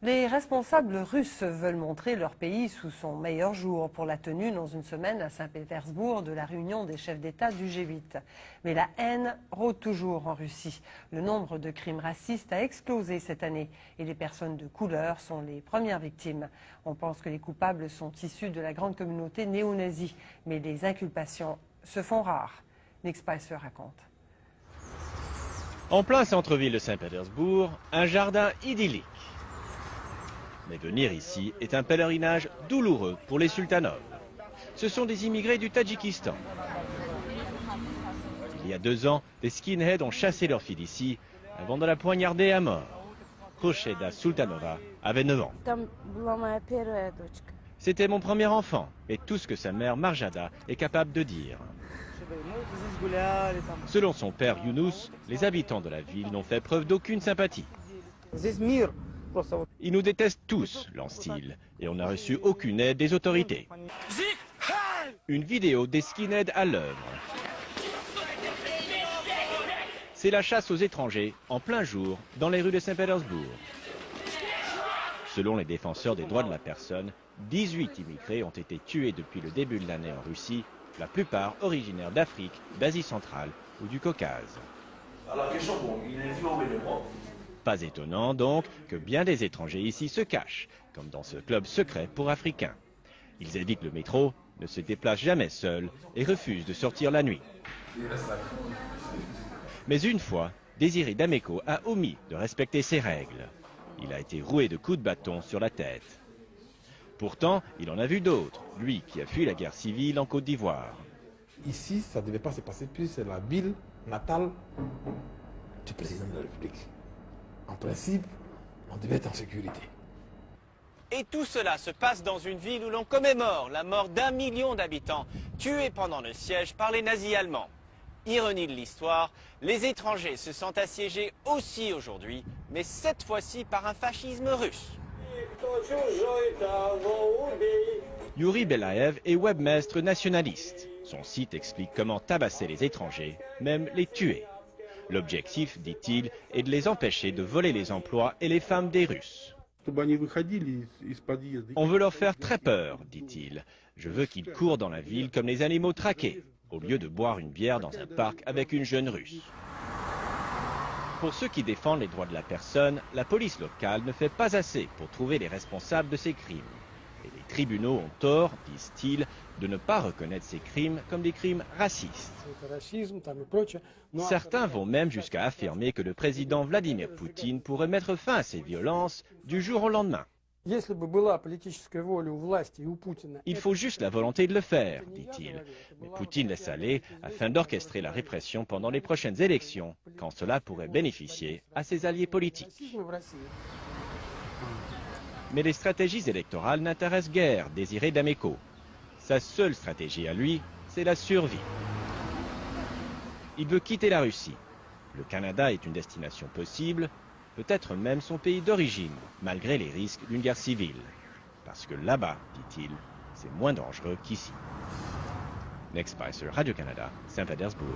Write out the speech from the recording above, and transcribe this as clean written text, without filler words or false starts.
Les responsables russes veulent montrer leur pays sous son meilleur jour pour la tenue dans une semaine à Saint-Pétersbourg de la réunion des chefs d'État du G8. Mais la haine rôde toujours en Russie. Le nombre de crimes racistes a explosé cette année et les personnes de couleur sont les premières victimes. On pense que les coupables sont issus de la grande communauté néo-nazie, mais les inculpations se font rares. Nick Spicer raconte. En plein centre-ville de Saint-Pétersbourg, un jardin idyllique. Mais venir ici est un pèlerinage douloureux pour les Sultanov. Ce sont des immigrés du Tadjikistan. Il y a 2 ans, des skinheads ont chassé leur fille d'ici avant de la poignarder à mort. Khosheda Sultanova avait 9 ans. C'était mon premier enfant et tout ce que sa mère Marjada est capable de dire. Selon son père Younous, les habitants de la ville n'ont fait preuve d'aucune sympathie. Ils nous détestent tous, lance-t-il, et on n'a reçu aucune aide des autorités. Une vidéo des skinheads à l'œuvre. C'est la chasse aux étrangers, en plein jour, dans les rues de Saint-Pétersbourg. Selon les défenseurs des droits de la personne, 18 immigrés ont été tués depuis le début de l'année en Russie, la plupart originaires d'Afrique, d'Asie centrale ou du Caucase. Pas étonnant donc que bien des étrangers ici se cachent, comme dans ce club secret pour Africains. Ils évitent le métro, ne se déplacent jamais seuls et refusent de sortir la nuit. Mais une fois, Désiré Dameco a omis de respecter ces règles. Il a été roué de coups de bâton sur la tête. Pourtant, il en a vu d'autres, lui qui a fui la guerre civile en Côte d'Ivoire. Ici, ça ne devait pas se passer plus, c'est la ville natale du président de la République. En principe, on devait être en sécurité. Et tout cela se passe dans une ville où l'on commémore la mort d'1 million d'habitants tués pendant le siège par les nazis allemands. Ironie de l'histoire, les étrangers se sentent assiégés aussi aujourd'hui, mais cette fois-ci par un fascisme russe. Yuri Belaev est webmestre nationaliste. Son site explique comment tabasser les étrangers, même les tuer. L'objectif, dit-il, est de les empêcher de voler les emplois et les femmes des Russes. On veut leur faire très peur, dit-il. Je veux qu'ils courent dans la ville comme les animaux traqués, au lieu de boire une bière dans un parc avec une jeune Russe. Pour ceux qui défendent les droits de la personne, la police locale ne fait pas assez pour trouver les responsables de ces crimes. Et les tribunaux ont tort, disent-ils, de ne pas reconnaître ces crimes comme des crimes racistes. Certains vont même jusqu'à affirmer que le président Vladimir Poutine pourrait mettre fin à ces violences du jour au lendemain. Il faut juste la volonté de le faire, dit-il. Mais Poutine laisse aller afin d'orchestrer la répression pendant les prochaines élections, quand cela pourrait bénéficier à ses alliés politiques. Mais les stratégies électorales n'intéressent guère Désiré Dameco. Sa seule stratégie à lui, c'est la survie. Il veut quitter la Russie. Le Canada est une destination possible, peut-être même son pays d'origine, malgré les risques d'une guerre civile. Parce que là-bas, dit-il, c'est moins dangereux qu'ici. Nick Spicer, Radio-Canada, Saint-Pétersbourg.